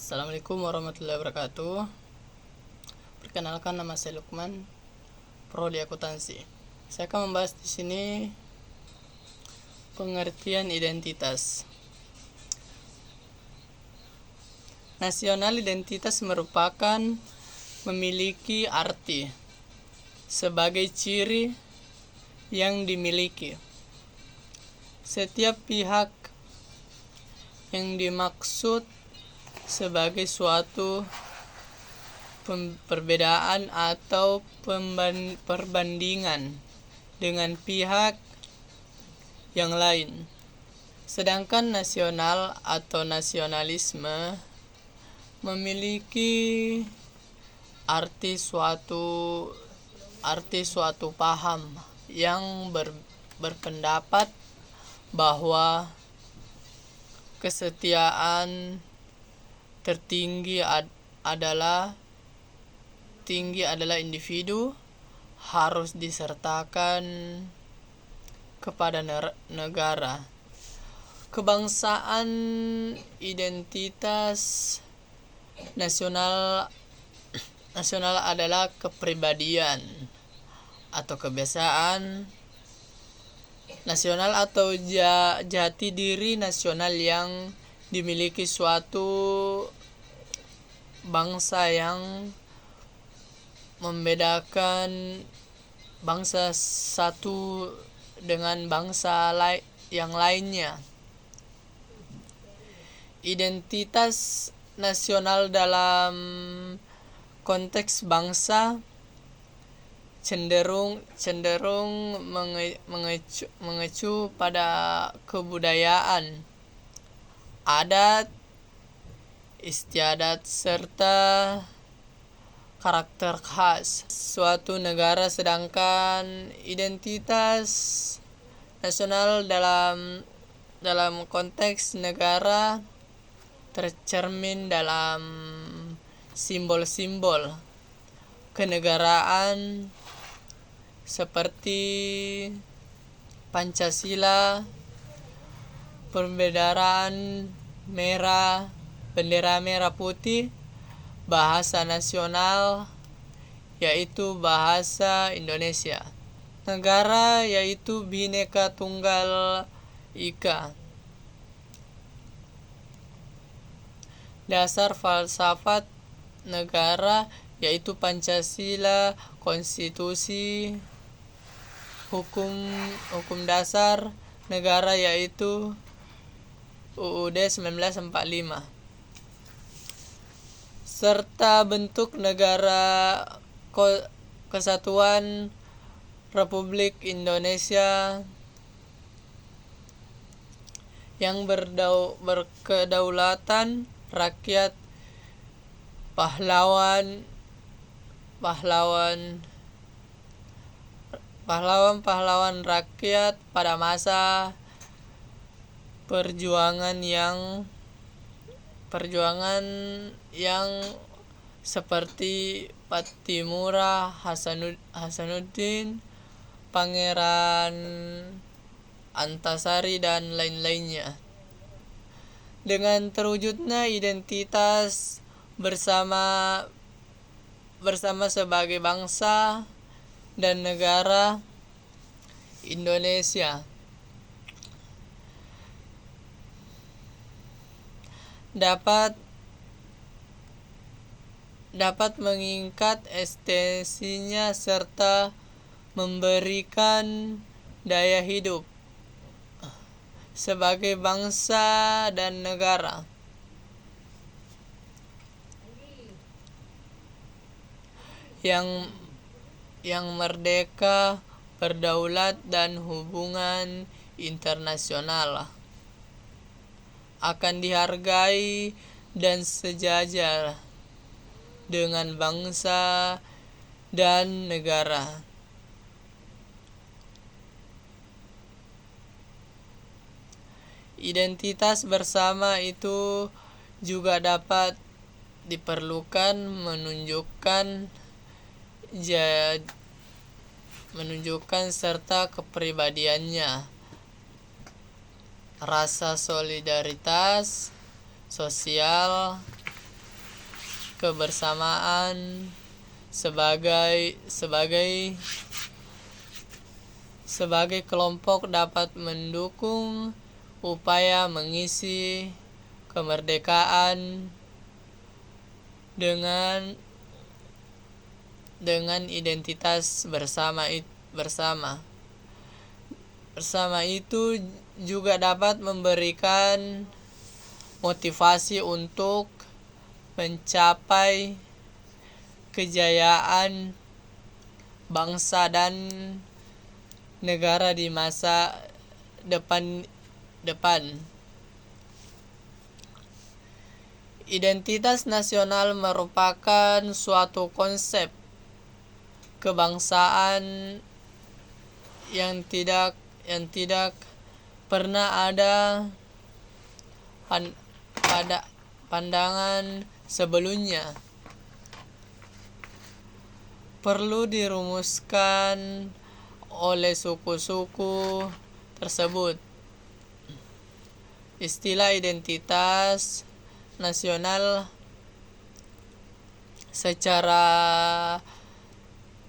Assalamualaikum warahmatullahi wabarakatuh. Perkenalkan, nama saya Lukman, prodi akuntansi. Saya akan membahas di sini pengertian identitas. Nasional identitas merupakan memiliki arti sebagai ciri yang dimiliki setiap pihak yang dimaksud sebagai suatu perbedaan atau perbandingan dengan pihak yang lain. Sedangkan nasional atau nasionalisme memiliki arti suatu paham yang berpendapat bahwa kesetiaan tertinggi adalah individu harus disertakan kepada negara. Kebangsaan identitas nasional adalah kepribadian atau kebiasaan nasional atau jati diri nasional yang dimiliki suatu bangsa yang membedakan bangsa satu dengan bangsa yang lainnya. Identitas nasional dalam konteks bangsa cenderung mengecu pada kebudayaan, adat, istiadat, serta karakter khas suatu negara. Sedangkan identitas nasional dalam konteks negara tercermin dalam simbol-simbol kenegaraan seperti Pancasila, bendera merah putih, bahasa nasional yaitu bahasa Indonesia, negara yaitu Bhinneka Tunggal Ika, dasar falsafat negara yaitu Pancasila, konstitusi, hukum dasar negara yaitu UUD 1945, serta bentuk negara kesatuan Republik Indonesia yang berkedaulatan rakyat, pahlawan rakyat pada masa perjuangan yang seperti Pattimura, Hasanuddin, Pangeran Antasari dan lain-lainnya. Dengan terwujudnya identitas bersama sebagai bangsa dan negara Indonesia dapat meningkat eksistensinya serta memberikan daya hidup sebagai bangsa dan negara yang merdeka, berdaulat, dan hubungan internasional akan dihargai dan sejajar dengan bangsa dan negara. Identitas bersama itu juga dapat diperlukan menunjukkan serta kepribadiannya, rasa solidaritas sosial, kebersamaan sebagai kelompok dapat mendukung upaya mengisi kemerdekaan dengan identitas bersama. Bersama itu juga dapat memberikan motivasi untuk mencapai kejayaan bangsa dan negara di masa depan. Identitas nasional merupakan suatu konsep kebangsaan yang tidak pernah ada pada pandangan sebelumnya. Perlu dirumuskan oleh suku-suku tersebut. Istilah identitas nasional secara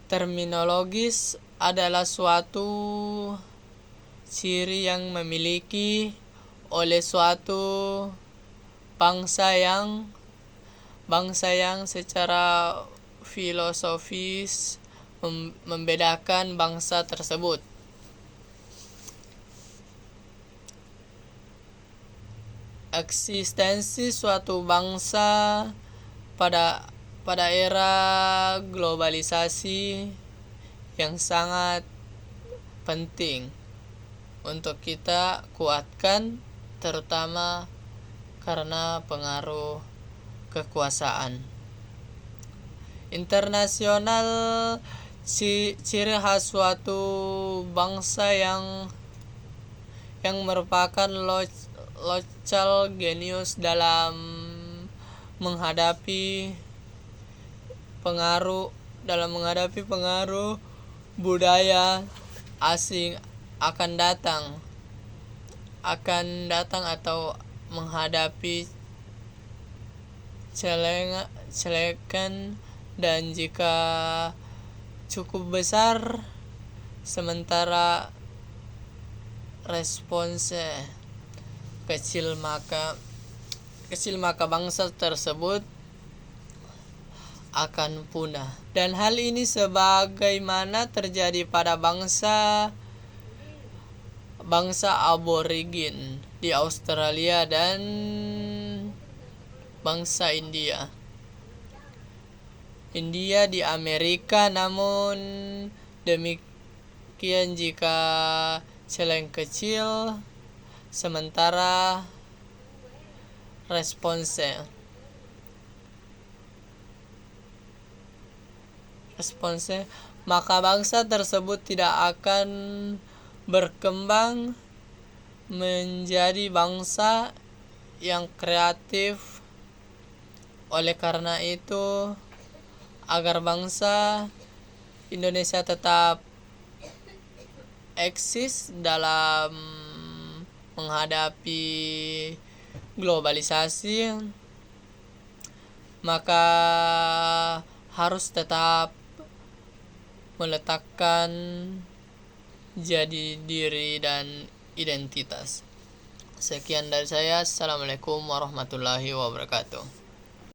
terminologis adalah suatu ciri yang memiliki oleh suatu bangsa yang secara filosofis membedakan bangsa tersebut. Eksistensi suatu bangsa pada era globalisasi yang sangat penting untuk kita kuatkan, terutama karena pengaruh kekuasaan internasional. Ciri khas suatu bangsa yang merupakan local genius dalam menghadapi pengaruh budaya asing akan datang atau menghadapi celekan, dan jika cukup besar, sementara responsnya kecil, maka bangsa tersebut akan punah. Dan hal ini sebagaimana terjadi pada bangsa aborigin di Australia dan bangsa India di Amerika. Namun demikian, jika celeng kecil, sementara responsnya maka bangsa tersebut tidak akan berkembang menjadi bangsa yang kreatif. Oleh karena itu, agar bangsa Indonesia tetap eksis dalam menghadapi globalisasi, maka harus tetap meletakkan jati diri dan identitas. Sekian dari saya. Assalamualaikum warahmatullahi wabarakatuh.